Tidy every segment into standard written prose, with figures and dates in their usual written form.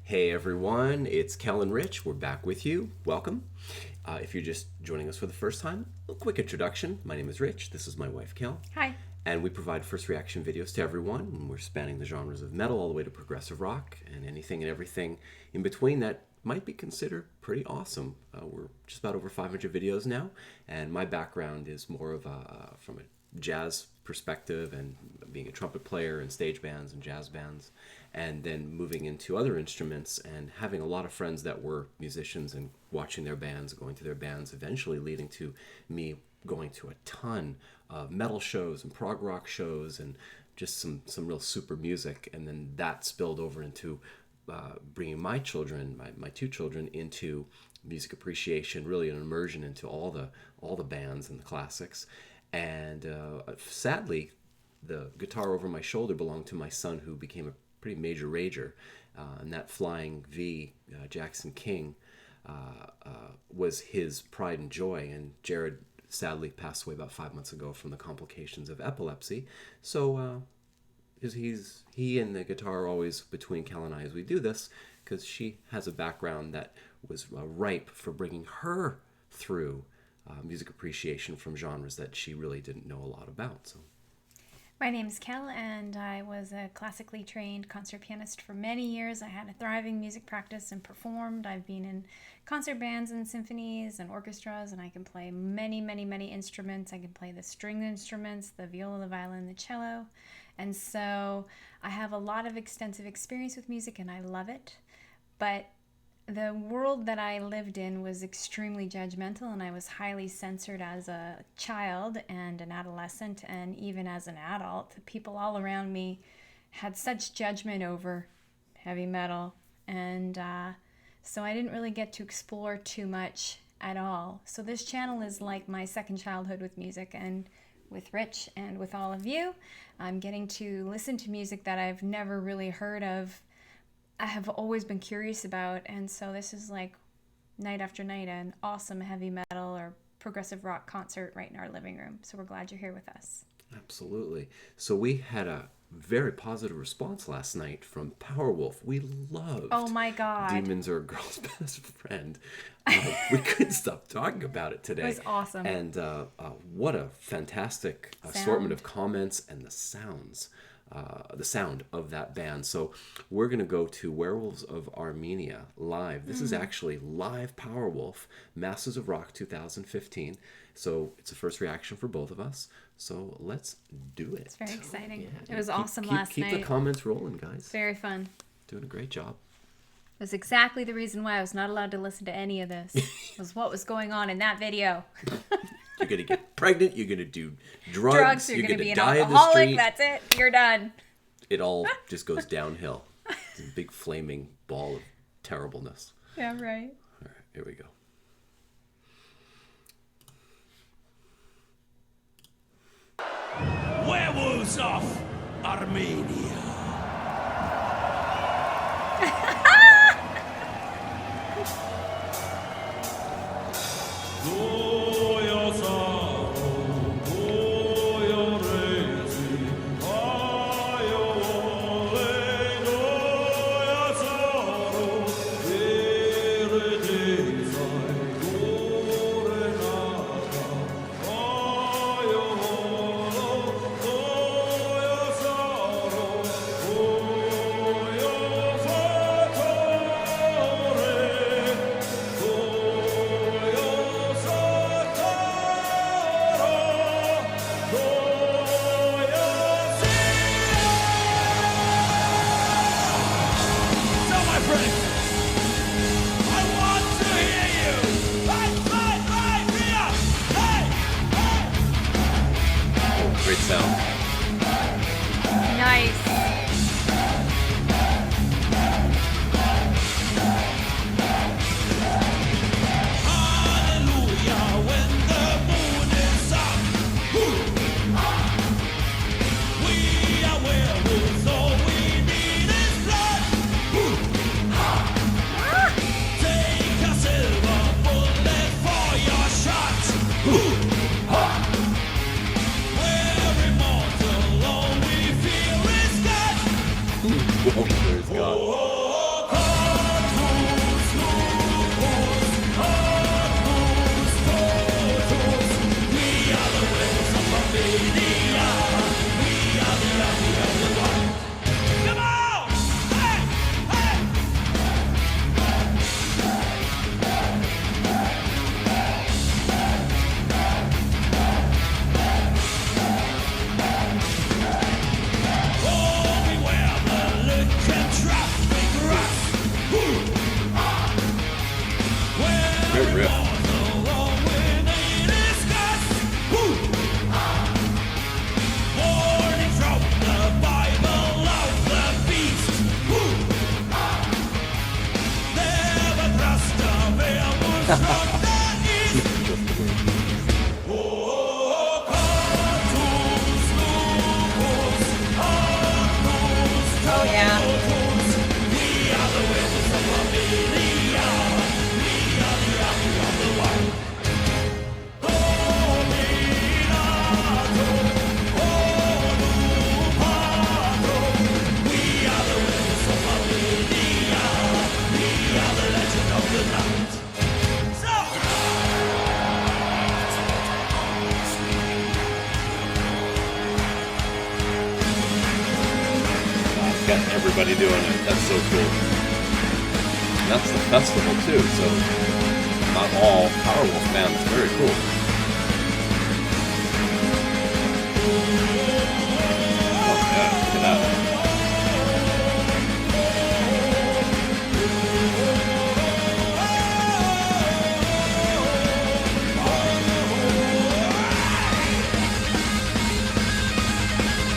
Hey everyone, it's Kel-n-Rich. We're back with you. Welcome. If you're just joining us for the first time, a quick introduction. My name is Rich. This is my wife, Kel. Hi. And we provide first reaction videos to everyone. And we're spanning the genres of metal all the way to progressive rock and anything and everything in between that might be considered pretty awesome. We're just about over 500 videos now. And my background is more of from a jazz perspective and being a trumpet player in stage bands and jazz bands, and then moving into other instruments and having a lot of friends that were musicians and watching their bands, going to their bands, eventually leading to me going to a ton of metal shows and prog rock shows and just some real super music. And then that spilled over into bringing my children, my two children, into music appreciation, really an immersion into all the bands and the classics. And sadly, the guitar over my shoulder belonged to my son, who became a pretty major rager. And that Flying V, Jackson King, was his pride and joy. And Jared sadly passed away about 5 months ago from the complications of epilepsy. So he and the guitar are always between Kel and I as we do this, because she has a background that was ripe for bringing her through music appreciation from genres that she really didn't know a lot about. So, My name's Kel, and I was a classically trained concert pianist for many years. I had a thriving music practice and performed. I've been in concert bands and symphonies and orchestras, and I can play many, many, many instruments. I can play the stringed instruments, the viola, the violin, the cello. And so I have a lot of extensive experience with music, and I love it. But the world that I lived in was extremely judgmental, and I was highly censored as a child and an adolescent, and even as an adult. People all around me had such judgment over heavy metal, and so I didn't really get to explore too much at all. So this channel is like my second childhood with music, and with Rich and with all of you, I'm getting to listen to music that I've never really heard of. I have always been curious about, and so this is like night after night an awesome heavy metal or progressive rock concert right in our living room. So we're glad you're here with us. absolutely. So we had a very positive response last night from Powerwolf. We loved Oh my God. Demons Are a Girl's Best Friend. We couldn't stop talking about it today. It was awesome. And what a fantastic assortment of comments and the sounds. The sound of that band. So we're going to go to Werewolves of Armenia live. This is actually live Powerwolf, Masters of Rock 2015. So it's a first reaction for both of us. So let's do it. It's very exciting. Yeah, It was awesome last night. Keep the comments rolling, guys. Very fun. Doing a great job. It was exactly the reason why I was not allowed to listen to any of this. Was what was going on in that video. You're going to get pregnant. You're going to do drugs. You're going to be an die of the alcoholic. street. That's it. You're done. It all just goes downhill. It's a big flaming ball of terribleness. Yeah, right. All right, here we go. Werewolves of Armenia. Great sound. Nice. We're immortal. Oh yeah. Got everybody doing it. That's so cool. And that's the festival too, so not all Powerwolf fans. Very cool. Oh yeah, look at that.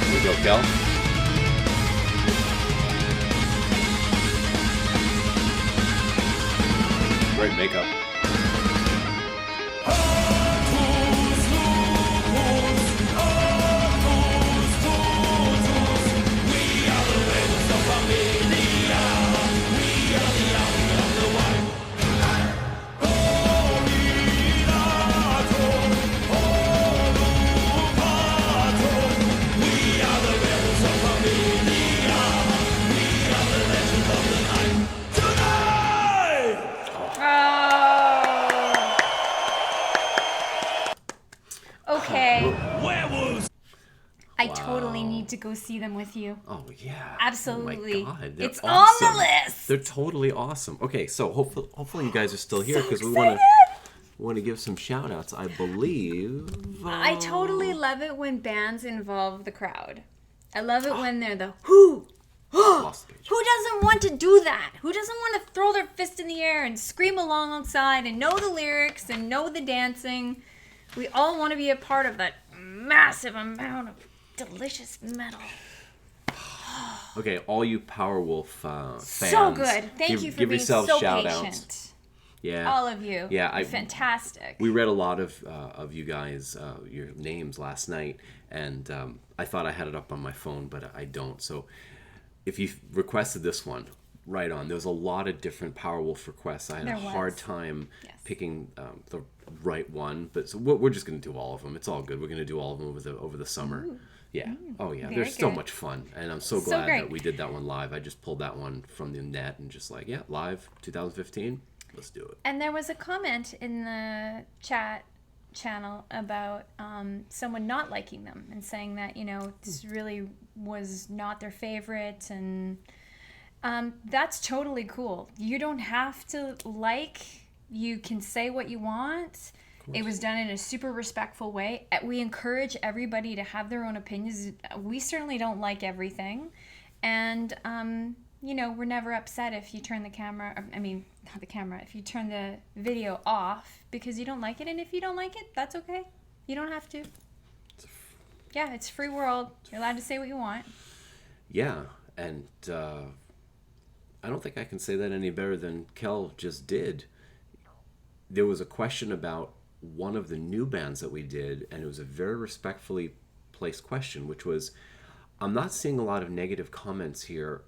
Here we go, Kel. Great makeup. Okay. Werewolves! I totally need to go see them with you. Oh yeah, Absolutely. Oh my God, they're It's awesome. on the list. They're totally awesome. Okay, so hopefully you guys are still here So because we excited. want to give some shout outs. I believe. I totally love it when bands involve the crowd. I love it when they're the who. Lost the page. Who doesn't want to do that? Who doesn't want to throw their fist in the air and scream alongside and know the lyrics and know the dancing? We all want to be a part of that massive amount of delicious metal. Okay, all you Powerwolf fans. So good. Thank you for give being yourselves so shout-outs. patient. Yeah. All of you. Yeah, You're fantastic. We read a lot of you guys, your names last night, and I thought I had it up on my phone, but I don't. So if you requested this one, right on. There was a lot of different Powerwolf requests. I had a hard time picking the right one, but so we're just going to do all of them. It's all good. We're going to do all of them over the summer. Ooh. Yeah. Oh yeah. Very They're so good. much fun, and I'm so So glad great. that we did that one live. I just pulled that one from the net and just like, yeah, live 2015. Let's do it. And there was a comment in the chat channel about someone not liking them and saying that, this really was not their favorite. And that's totally cool. You don't have to like. You can say what you want. It was done in a super respectful way. We encourage everybody to have their own opinions. We certainly don't like everything. And, we're never upset if you turn the camera, not the camera, if you turn the video off because you don't like it. And if you don't like it, that's okay. You don't have to. Yeah, it's a free world. You're allowed to say what you want. Yeah, and I don't think I can say that any better than Kel just did. There was a question about one of the new bands that we did, and it was a very respectfully placed question, which was, I'm not seeing a lot of negative comments here.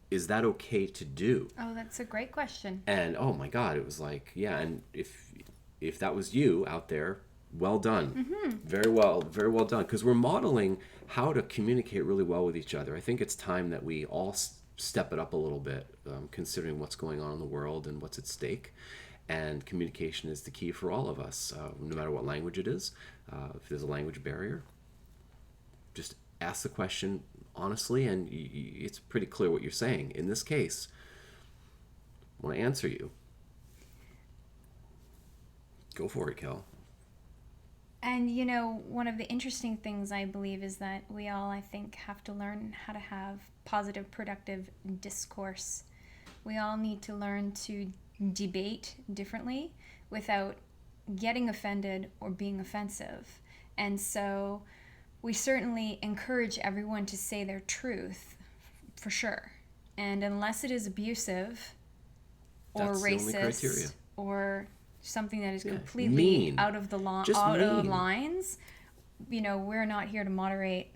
Is that okay to do? Oh, that's a great question. And oh my God, it was like, yeah, and if that was you out there, well done. Mm-hmm. Very well done. Because we're modeling how to communicate really well with each other. I think it's time that we all step it up a little bit, considering what's going on in the world and what's at stake. And communication is the key for all of us, no matter what language it is. If there's a language barrier, just ask the question honestly, and it's pretty clear what you're saying. In this case, I want to answer you. Go for it, Kel. And, one of the interesting things I believe is that we all, I think, have to learn how to have positive, productive discourse. We all need to learn to debate differently without getting offended or being offensive. And so we certainly encourage everyone to say their truth, for sure. And unless it is abusive or That's the only criteria. racist or something that is completely mean. out of the Just out of mean. lines, we're not here to moderate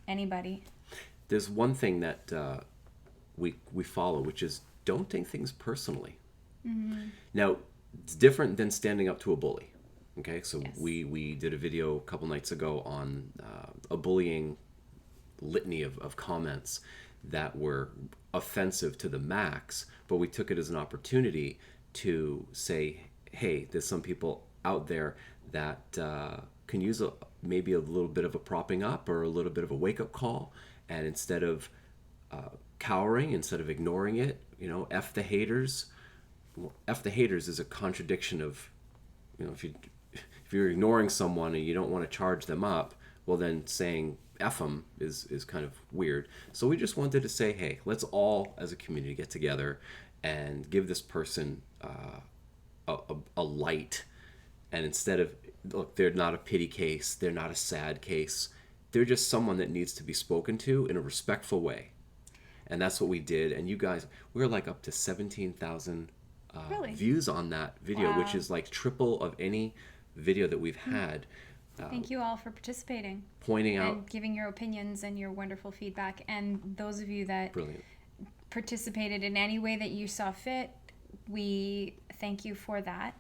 anybody. There's one thing that we follow, which is don't take things personally. Now, it's different than standing up to a bully. Okay, so Yes. we did a video a couple nights ago on a bullying litany of comments that were offensive to the max, but we took it as an opportunity to say, hey, there's some people out there that can use maybe a little bit of a propping up or a little bit of a wake-up call, and instead of cowering, instead of ignoring it, F the haters. Well, F the haters is a contradiction of, if you're ignoring someone and you don't want to charge them up, well, then saying F them is kind of weird. So we just wanted to say, hey, let's all as a community get together and give this person a light. And instead of, look, they're not a pity case, they're not a sad case, they're just someone that needs to be spoken to in a respectful way. And that's what we did. And you guys, we were like up to 17,000 Really? views on that video, Wow. which is like triple of any video that we've had. Thank you all for participating Pointing out, and giving your opinions and your wonderful feedback. And those of you that brilliant. participated in any way that you saw fit, we thank you for that.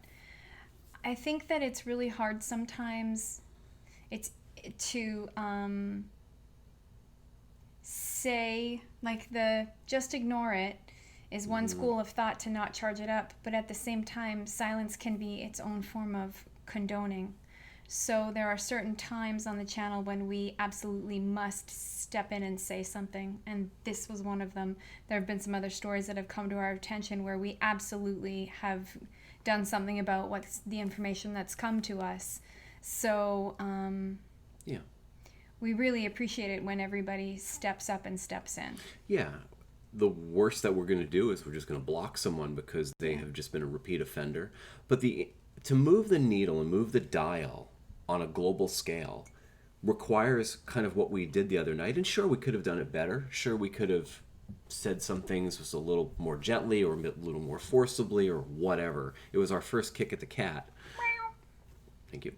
I think that it's really hard sometimes to say, like, just ignore it is one school of thought, to not charge it up, but at the same time, silence can be its own form of condoning. So there are certain times on the channel when we absolutely must step in and say something, and this was one of them. There have been some other stories that have come to our attention where we absolutely have done something about what's the information that's come to us. So Yeah. we really appreciate it when everybody steps up and steps in. Yeah. The worst that we're going to do is we're just going to block someone because they have just been a repeat offender. But to move the needle and move the dial on a global scale requires kind of what we did the other night. And sure, we could have done it better. Sure, we could have said some things just a little more gently or a little more forcibly or whatever. It was our first kick at the cat. Thank you.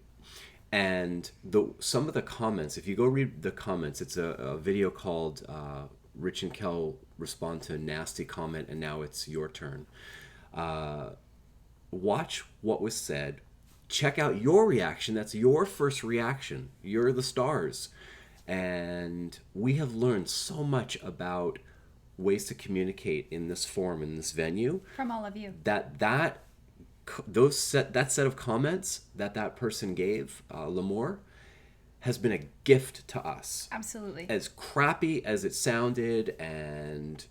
And some of the comments, if you go read the comments, it's a video called Rich and Kel Respond to a Nasty Comment, and Now It's Your Turn. Watch what was said. Check out your reaction. That's your first reaction. You're the stars. And we have learned so much about ways to communicate in this forum, in this venue. From all of you. That set of comments that person gave, Lamore, has been a gift to us. Absolutely. As crappy as it sounded, and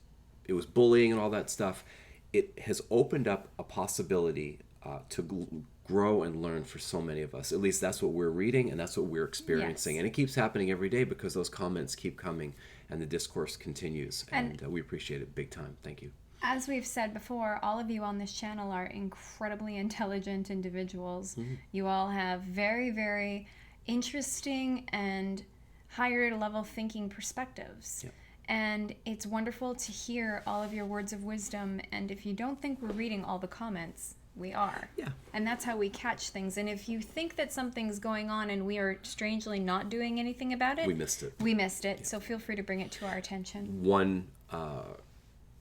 it was bullying and all that stuff, it has opened up a possibility to grow and learn for so many of us. At least that's what we're reading, and that's what we're experiencing. Yes. And it keeps happening every day because those comments keep coming and the discourse continues. And we appreciate it big time. Thank you. As we've said before, all of you on this channel are incredibly intelligent individuals. Mm-hmm. You all have very, very interesting and higher level thinking perspectives. Yep. And it's wonderful to hear all of your words of wisdom. And if you don't think we're reading all the comments, we are. Yeah. And that's how we catch things. And if you think that something's going on and we are strangely not doing anything about it, we missed it. Yeah. So feel free to bring it to our attention. One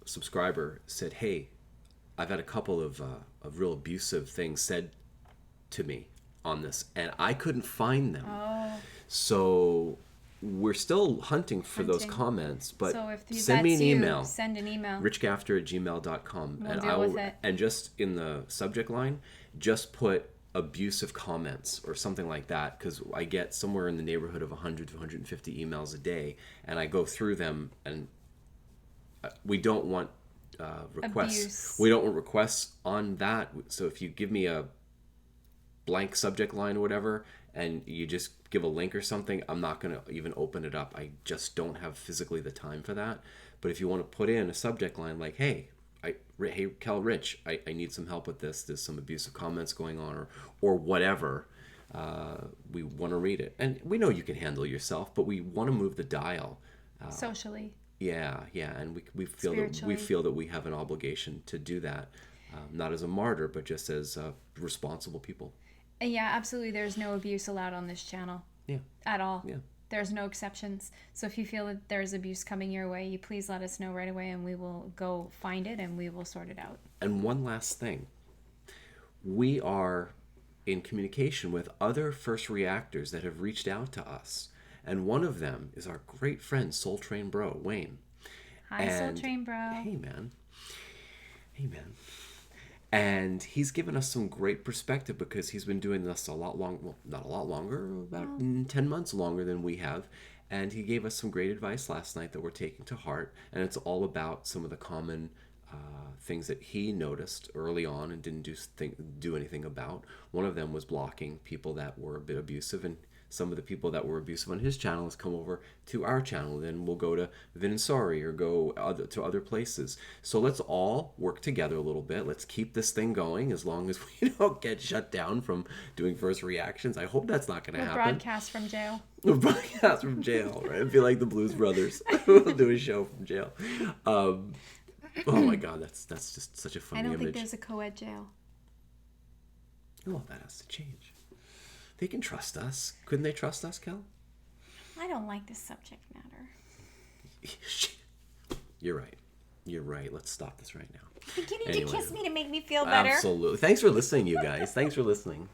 subscriber said, hey, I've had a couple of real abusive things said to me on this, and I couldn't find them. Oh. So we're still hunting for those comments, but so if send me an email. Send an email. richgafter@gmail.com. We'll deal with it. And just in the subject line, just put abusive comments or something like that, because I get somewhere in the neighborhood of 100 to 150 emails a day, and I go through them, and we don't want requests. Abuse. We don't want requests on that. So if you give me a blank subject line or whatever, and you just give a link or something, I'm not going to even open it up. I just don't have physically the time for that. But if you want to put in a subject line like, hey, Kel-n-Rich, I need some help with this. There's some abusive comments going on, or whatever. We want to read it. And we know you can handle yourself, but we want to move the dial. Socially. Yeah, and we feel that we have an obligation to do that. not as a martyr, but just as responsible people. Yeah, absolutely. There's no abuse allowed on this channel. Yeah. At all. Yeah. There's no exceptions. So if you feel that there's abuse coming your way, you please let us know right away, and we will go find it and we will sort it out. And one last thing. We are in communication with other first reactors that have reached out to us. And one of them is our great friend, Soul Train Bro, Wayne. Hi, Soul Train Bro. Hey, man. Hey, man. And he's given us some great perspective because he's been doing this a lot long, well, not a lot longer, about 10 months longer than we have. And he gave us some great advice last night that we're taking to heart. And it's all about some of the common things that he noticed early on and didn't do anything about. One of them was blocking people that were a bit abusive, and some of the people that were abusive on his channel has come over to our channel. Then we'll go to Vin and Sorry or go to other places. So let's all work together a little bit. Let's keep this thing going as long as we don't get shut down from doing first reactions. I hope that's not going to happen. Broadcast from jail. We'll broadcast from jail, right? I feel like the Blues Brothers. We'll do a show from jail. Oh my God, that's just such a funny image. I don't think there's a co-ed jail. Oh, that has to change. They can trust us. Couldn't they trust us, Kel? I don't like this subject matter. You're right. You're right. Let's stop this right now. I think you need to kiss me to make me feel better. Absolutely. Thanks for listening, you guys. Thanks for listening.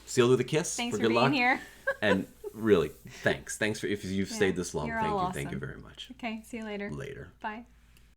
Seal with a kiss. Thanks for good being luck. here. And really, thanks. Thanks for if you've stayed this long. You're Thank all you. awesome. Thank you very much. Okay, see you later. Later. Bye.